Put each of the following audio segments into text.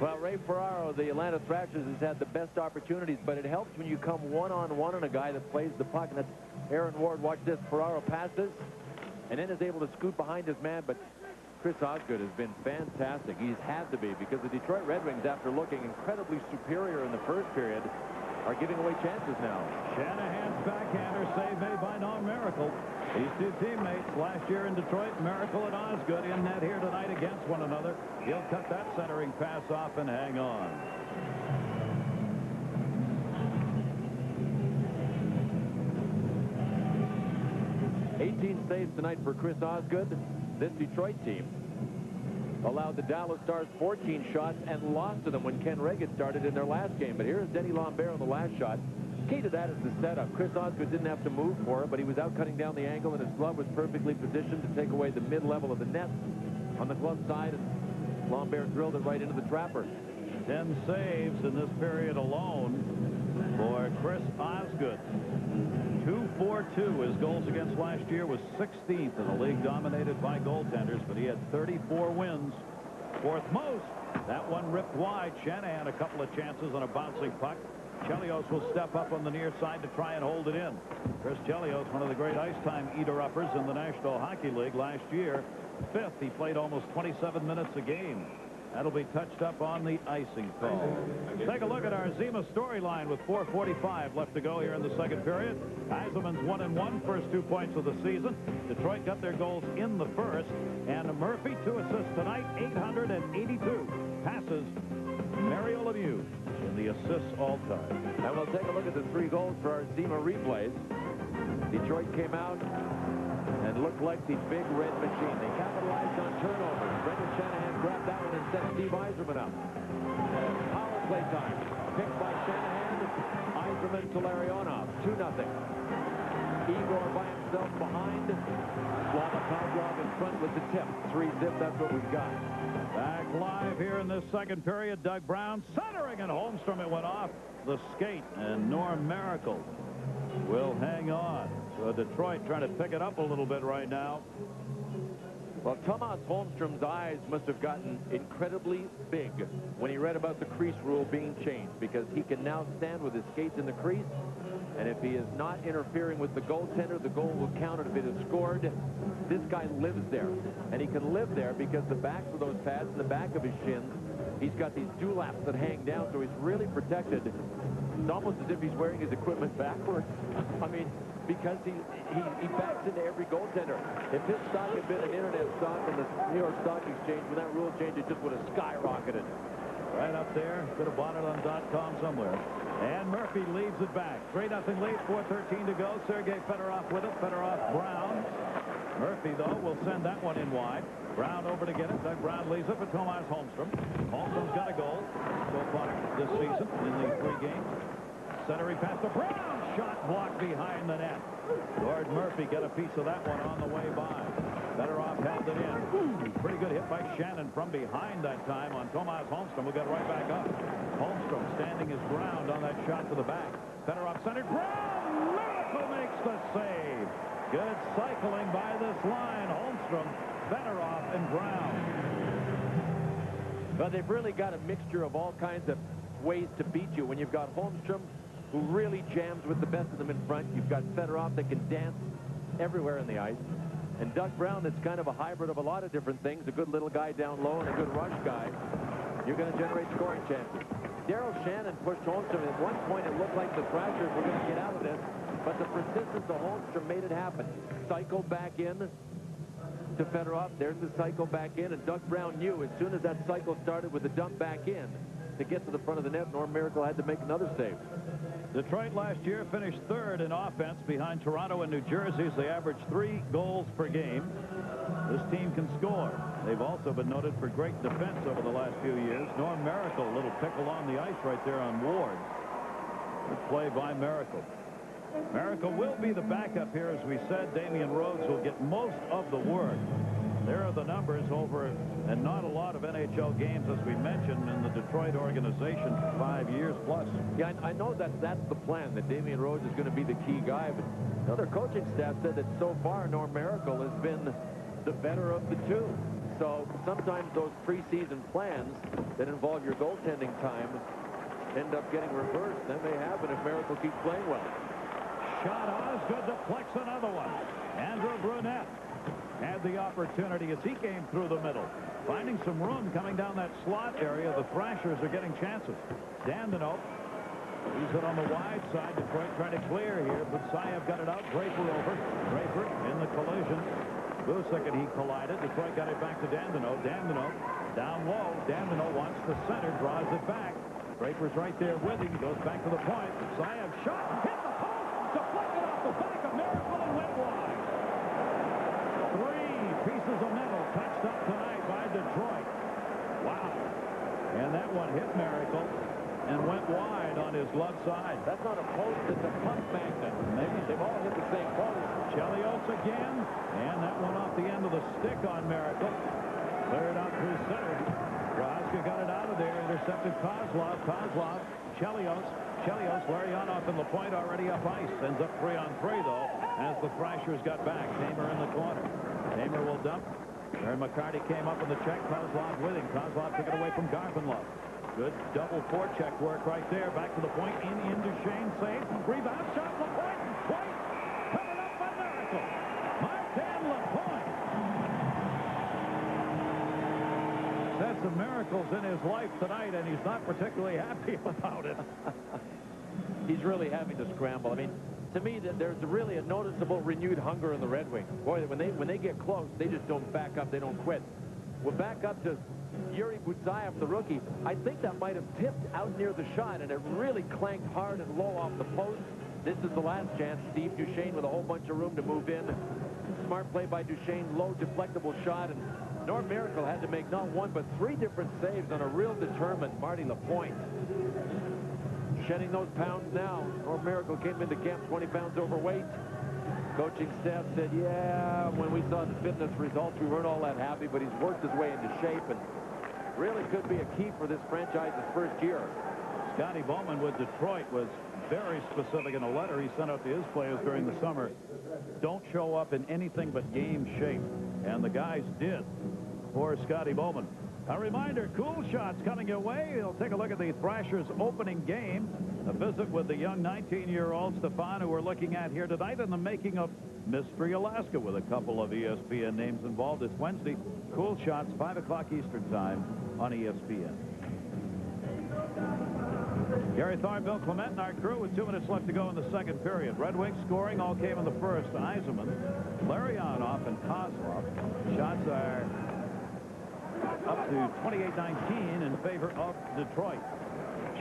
Well, Ray Ferraro, the Atlanta Thrashers, has had the best opportunities, but it helps when you come one-on-one on a guy that plays the puck. And that's Aaron Ward. Watch this. Ferraro passes and then is able to scoot behind his man, but Chris Osgood has been fantastic. He's had to be, because the Detroit Red Wings, after looking incredibly superior in the first period, are giving away chances now. Shanahan's backhander, save made by Norm Miracle. These two teammates last year in Detroit, Miracle and Osgood, in net here tonight against one another. He'll cut that centering pass off and hang on. Saves tonight for Chris Osgood. This Detroit team allowed the Dallas Stars 14 shots and lost to them when Ken Reagan started in their last game. But here's Denny Lambert on the last shot. Key to that is the setup. Chris Osgood didn't have to move for it, but he was out cutting down the angle, and his glove was perfectly positioned to take away the mid-level of the net on the glove side, and Lambert drilled it right into the trapper. 10 saves in this period alone for Chris Osgood. 2-4-2. His goals against last year was 16th in the league, dominated by goaltenders, but he had 34 wins. Fourth most. That one ripped wide. Shanahan a couple of chances on a bouncing puck. Chelios will step up on the near side to try and hold it in. Chris Chelios, one of the great ice time eater-uppers in the National Hockey League last year. Fifth, he played almost 27 minutes a game. That'll be touched up on the icing call. Take a look at our Zima storyline with 4:45 left to go here in the second period. Eiselman's 1-1, first 2 points of the season. Detroit got their goals in the first. And Murphy, 2 assists tonight, 882 passes. Mario Lemieux in the assists all-time. And we'll take a look at the 3 goals for our Zima replays. Detroit came out and looked like the big red machine. They capitalized on turnovers. Brendan Shanahan grabbed that one and set Steve Yzerman up. Power play time. Picked by Shanahan. Yzerman to Larionov. 2-0. Igor by himself behind. Slava Kozlov in front with the tip. 3-zip. That's what we've got. Back live here in this second period. Doug Brown centering, and Holmstrom, it went off the skate, and Norm Miracle will hang on. So Detroit trying to pick it up a little bit right now. Well, Tomas Holmstrom's eyes must have gotten incredibly big when he read about the crease rule being changed, because he can now stand with his skates in the crease, and if he is not interfering with the goaltender, the goal will count if it is scored. This guy lives there, and he can live there because the backs of those pads and the back of his shins, he's got these dewlaps that hang down, so he's really protected. It's almost as if he's wearing his equipment backwards. I mean, because he backs into every goaltender. If his stock had been an internet stock on the New York Stock Exchange, when that rule change, it just would have skyrocketed. Right up there. Could have bought it on .com somewhere. And Murphy leads it back. 3-0 lead, 4:13 to go. Sergei Fedorov with it. Fedorov, Brown. Murphy, though, will send that one in wide. Brown over to get it. Doug Brown leaves it for Tomas Holmstrom. Holmstrom's got a goal so far this season in the 3 games. Centering pass to Brown. Shot blocked behind the net. Gord Murphy got a piece of that one on the way by. Fedorov held it in. Pretty good hit by Shannon from behind that time on Tomas Holmstrom, who got right back up. Holmstrom standing his ground on that shot to the back. Fedorov centered. Brown! Miracle makes the save. Good cycling by this line. Holmstrom, Fedorov, and Brown. But they've really got a mixture of all kinds of ways to beat you. When you've got Holmstrom, who really jams with the best of them in front. You've got Fedorov that can dance everywhere in the ice. And Doug Brown, that's kind of a hybrid of a lot of different things. A good little guy down low and a good rush guy. You're going to generate scoring chances. Daryl Shannon pushed Holmstrom. At one point, it looked like the Thrashers were going to get out of this. But the persistence of Holmstrom made it happen. Cycle back in to Fedorov. There's the cycle back in. And Doug Brown knew as soon as that cycle started with the dump back in, to get to the front of the net, Norm Miracle had to make another save. Detroit last year finished 3rd in offense behind Toronto and New Jersey, as they averaged 3 goals per game. This team can score. They've also been noted for great defense over the last few years. Norm Miracle, a little pickle on the ice right there on Ward. Good play by Miracle. Miracle will be the backup here, as we said. Damian Rhodes will get most of the work. There are the numbers over, and not a lot of NHL games, as we mentioned, in the Detroit organization for 5 years plus. Yeah, I know that's the plan, that Damian Rhodes is going to be the key guy, but the other coaching staff said that so far Norm Miracle has been the better of the two. So sometimes those preseason plans that involve your goaltending time end up getting reversed. That may happen if Miracle keeps playing well. Shot Osgood deflects another one. Andrew Brunette had the opportunity as he came through the middle. Finding some room coming down that slot area. The Thrashers are getting chances. Dandino. He's hit on the wide side. Detroit trying to clear here, but Sayev got it out. Draper over. Draper in the collision. Busick and he collided. Detroit got it back to Dandino. Dandino down low. Dandino wants the center, draws it back. Draper's right there with him. Goes back to the point. Sayev shot. Hit the post. Deflected off the back of Miracle and went wide. 3 pieces of metal touched up tonight by Detroit. Wow. And that one hit Miracle and went wide on his left side. That's not a post, it's a puck magnet. Maybe they've all hit the same post. Chelios again, and that one off the end of the stick on Miracle. Cleared out through center. Raska got it out of there, intercepted Kozlov. Kozlov, Chelios. Chelios, Larionov in the point, already up ice. Ends up 3-on-3, though, as the Thrashers got back. Tamer in the corner. Tamer will dump. Aaron McCarty came up in the check. Kozlov with him. Kozlov took it away from Garfinlov. Good double forecheck work right there. Back to the point. In Duchesne. Save. Rebound. Shot. LaPointe. White. Covered up by Miracle. Martin LaPointe. Said some miracles in his life tonight, and he's not particularly happy about it. He's really having to scramble. I mean, to me, there's really a noticeable renewed hunger in the Red Wings. Boy, when they get close, they just don't back up. They don't quit. We're back up to Yuri Butsayev, the rookie. I think that might have tipped out near the shot, and it really clanked hard and low off the post. This is the last chance. Steve Duchesne with a whole bunch of room to move in. Smart play by Duchesne. Low, deflectable shot, and Norm Miracle had to make not one, but 3 different saves on a real determined Marty LaPointe. Shedding those pounds now. Norm Miracle came into camp 20 pounds overweight. Coaching staff said, yeah, when we saw the fitness results, we weren't all that happy, but he's worked his way into shape and really could be a key for this franchise's first year. Scotty Bowman with Detroit was very specific in a letter he sent out to his players during the summer. Don't show up in anything but game shape. And the guys did for Scotty Bowman. A reminder, Cool Shots coming your way. We'll take a look at the Thrashers opening game. A visit with the young 19-year-old Stefan, who we're looking at here tonight, in the making of Mystery Alaska, with a couple of ESPN names involved. It's Wednesday. Cool Shots, 5 o'clock Eastern Time on ESPN. Gary Thorne, Bill Clement, and our crew with 2 minutes left to go in the second period. Red Wings scoring all came in the first. Eisenman, Larionov, and Kozlov. Shots are up to 28-19 in favor of Detroit.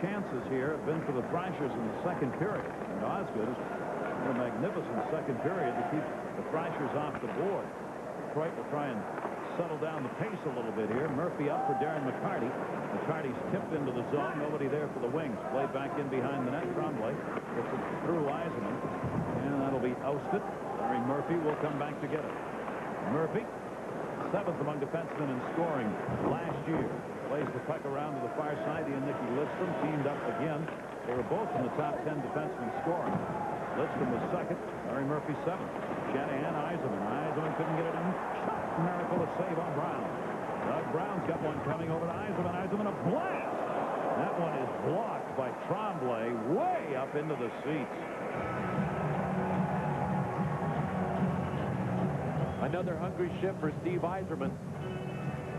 Chances here have been for the Thrashers in the second period. And Osgood has had a magnificent second period to keep the Thrashers off the board. Detroit will try and settle down the pace a little bit here. Murphy up for Darren McCarty. McCarty's tipped into the zone. Nobody there for the Wings. Played back in behind the net. Tremblay gets it through Eisenman. And that'll be ousted. Larry Murphy will come back to get it. Murphy, 7th among defensemen in scoring last year. Plays the puck around to the far side. He and Nicky Lidstrom teamed up again. They were both in the top 10 defensemen scoring. Lidstrom was 2nd. Larry Murphy 7th. Shanahan, Eisenman. Eisenman couldn't get it in. Shot. Miracle to save on Brown. Doug Brown's got one coming over to Eisenman. Eisenman a blast. That one is blocked by Tremblay way up into the seats. Another hungry shift for Steve Yzerman.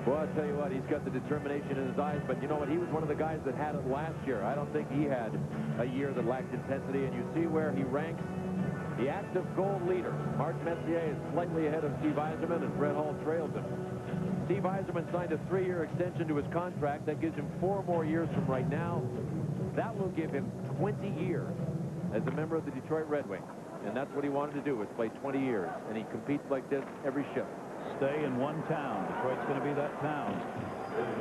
Well, I'll tell you what, he's got the determination in his eyes, but you know what? He was one of the guys that had it last year. I don't think he had a year that lacked intensity, and you see where he ranks. The active goal leader, Mark Messier, is slightly ahead of Steve Yzerman, and Brett Hall trails him. Steve Yzerman signed a 3-year extension to his contract. That gives him 4 more years from right now. That will give him 20 years as a member of the Detroit Red Wings. And that's what he wanted to do, was play 20 years. And he competes like this every shift. Stay in one town. Detroit's going to be that town.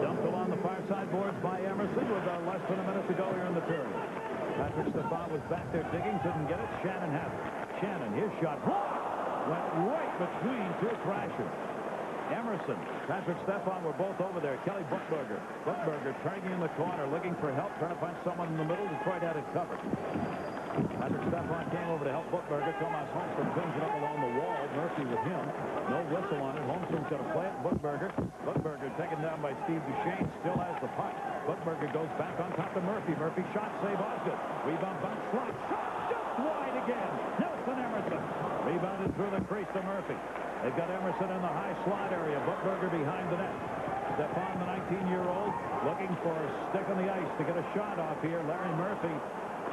Dumped along the far side boards by Emerson with less than a minute to go here in the period. Patrick Stefan was back there digging, couldn't get it. Shannon had it. Shannon, his shot blocked. Went right between 2 Thrashers. Emerson, Patrick Stefan were both over there. Kelly Buchberger. Buchberger turning in the corner, looking for help, trying to find someone in the middle. Detroit had it covered. Patrick Stepan came over to help Buchberger. Tomas Holmstrom cleans it up along the wall. Murphy with him. No whistle on it. Holmstrom's going to play it. Buchberger. Buchberger taken down by Steve Duchesne. Still has the puck. Buchberger goes back on top to Murphy. Murphy shot, save Osgood. Rebound, bounce, slot. Shot just wide again. Nelson Emerson. Rebounded through the crease to Murphy. They've got Emerson in the high slot area. Buchberger behind the net. Stepan, the 19-year-old, looking for a stick on the ice to get a shot off here. Larry Murphy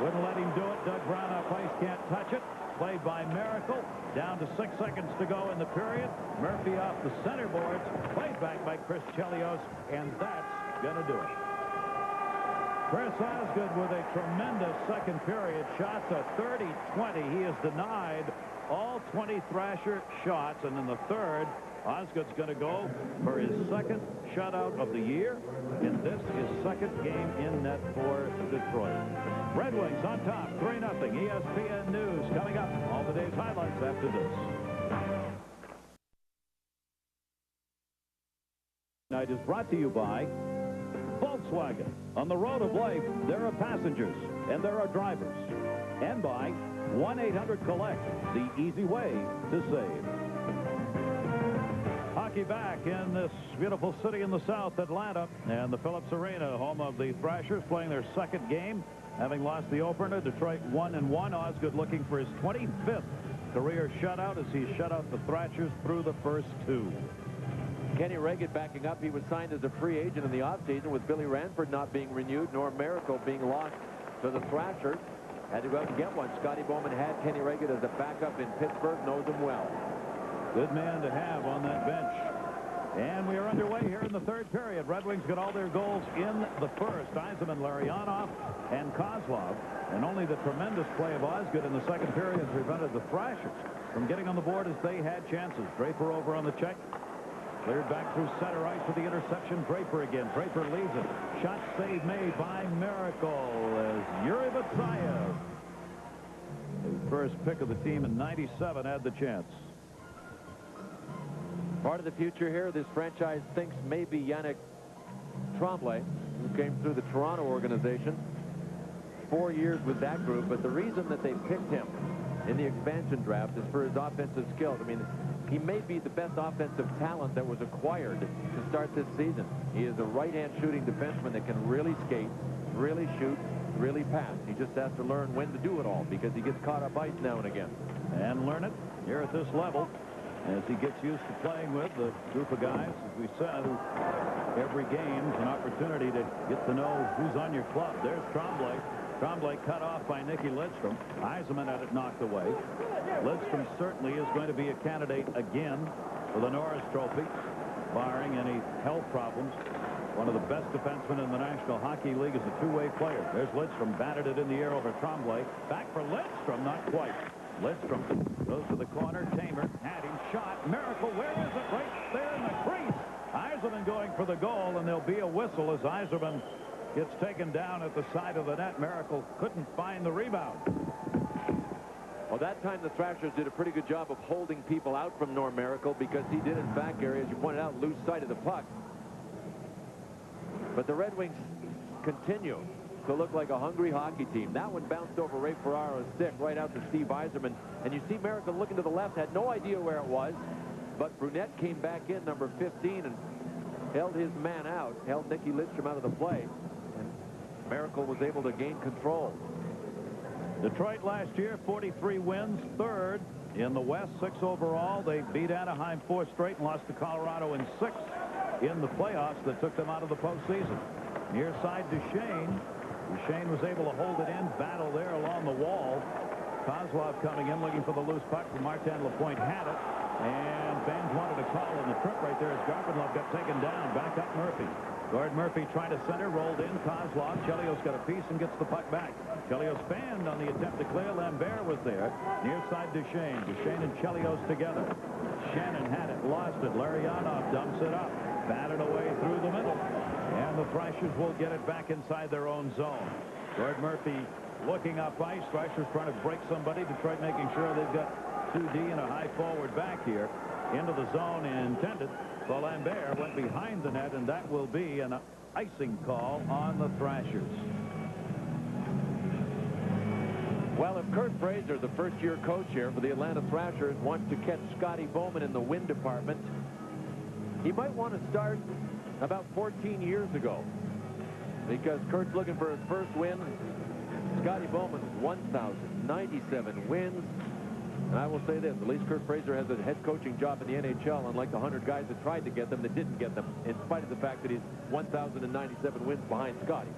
wouldn't let him do it. Doug Brown off ice, can't touch it. Played by Miracle. Down to 6 seconds to go in the period. Murphy off the center boards. Played back by Chris Chelios, and that's going to do it. Chris Osgood with a tremendous second period. Shots a 30-20. He is denied all 20 Thrasher shots, and in the third, Osgood's going to go for his second shutout of the year, and this is second game in net for Detroit. Red Wings on top, 3-0. ESPN News coming up. All the day's highlights after this. Night is brought to you by Volkswagen. On the road of life, there are passengers and there are drivers. And by 1-800-COLLECT, the easy way to save. Hockey back in this beautiful city in the South, Atlanta, and the Phillips Arena, home of the Thrashers, playing their second game. Having lost the opener, Detroit 1-1. Osgood looking for his 25th career shutout as he shut out the Thrashers through the first two. Kenny Reagan backing up. He was signed as a free agent in the offseason with Billy Ranford not being renewed, nor Miracle being lost to the Thrashers. Had to go out and get one. Scotty Bowman had Kenny Reagan as a backup in Pittsburgh, knows him well. Good man to have on that bench. And we are underway here in the third period. Red Wings got all their goals in the first. Yzerman, Larionov, and Kozlov. And only the tremendous play of Osgood in the second period prevented the Thrashers from getting on the board as they had chances. Draper over on the check. Cleared back through center ice with the interception. Draper again. Draper leads it. Shot save made by Miracle as Yuri Batsayev, the first pick of the team in '97, had the chance. Part of the future here, this franchise thinks maybe Yannick Tremblay, who came through the Toronto organization. 4 years with that group, but the reason that they picked him in the expansion draft is for his offensive skills. I mean, he may be the best offensive talent that was acquired to start this season. He is a right-hand shooting defenseman that can really skate, really shoot, really pass. He just has to learn when to do it all because he gets caught up ice now and again. And learn it here at this level as he gets used to playing with the group of guys, as we said, who every game is an opportunity to get to know who's on your club. There's Tremblay. Tremblay cut off by Nicky Lidstrom. Yzerman had it knocked away. Lidstrom certainly is going to be a candidate again for the Norris Trophy, barring any health problems. One of the best defensemen in the National Hockey League is a two-way player. There's Lidstrom, batted it in the air over Tremblay. Back for Lidstrom, not quite. Lidstrom goes to the corner. Tamer had him, shot. Miracle, where is it? Right there in the crease. Yzerman going for the goal, and there'll be a whistle as Yzerman gets taken down at the side of the net. Miracle couldn't find the rebound. Well, that time the Thrashers did a pretty good job of holding people out from Norm Miracle because he did, in fact, Gary, as you pointed out, lose sight of the puck. But the Red Wings continue to look like a hungry hockey team. That one bounced over Ray Ferraro's stick right out to Steve Yzerman. And you see Miracle looking to the left, had no idea where it was. But Brunette came back in, number 15, and held his man out, held Nicky Lidstrom out of the play. And Miracle was able to gain control. Detroit last year, 43 wins, third in the West, 6 overall. They beat Anaheim 4 straight and lost to Colorado in 6 in the playoffs that took them out of the postseason. Near side Duchesne. Duchesne was able to hold it in, battle there along the wall. Kozlov coming in, looking for the loose puck. Martin Lapointe had it. And fans wanted a call on the trip right there as Garpenlov got taken down. Back up Murphy. Gord Murphy trying to center, rolled in. Kozlov. Chelios got a piece and gets the puck back. Chelios fanned on the attempt to clear. Lambert was there. Near side Duchesne. Duchesne and Chelios together. Shannon had it, lost it. Larionov dumps it up. Batted away through the middle. And the Thrashers will get it back inside their own zone. Gord Murphy looking up ice. Thrashers trying to break somebody. Detroit making sure they've got 2D and a high forward back here. Into the zone intended. So Lambert went behind the net, and that will be an icing call on the Thrashers. Well, if Kurt Fraser, the first-year coach here for the Atlanta Thrashers, wants to catch Scotty Bowman in the win department, he might want to start about 14 years ago, because Kurt's looking for his first win. Scotty Bowman's 1,097 wins. And I will say this, at least Kurt Fraser has a head coaching job in the NHL, unlike the 100 guys that tried to get them that didn't get them, in spite of the fact that he's 1,097 wins behind Scotty.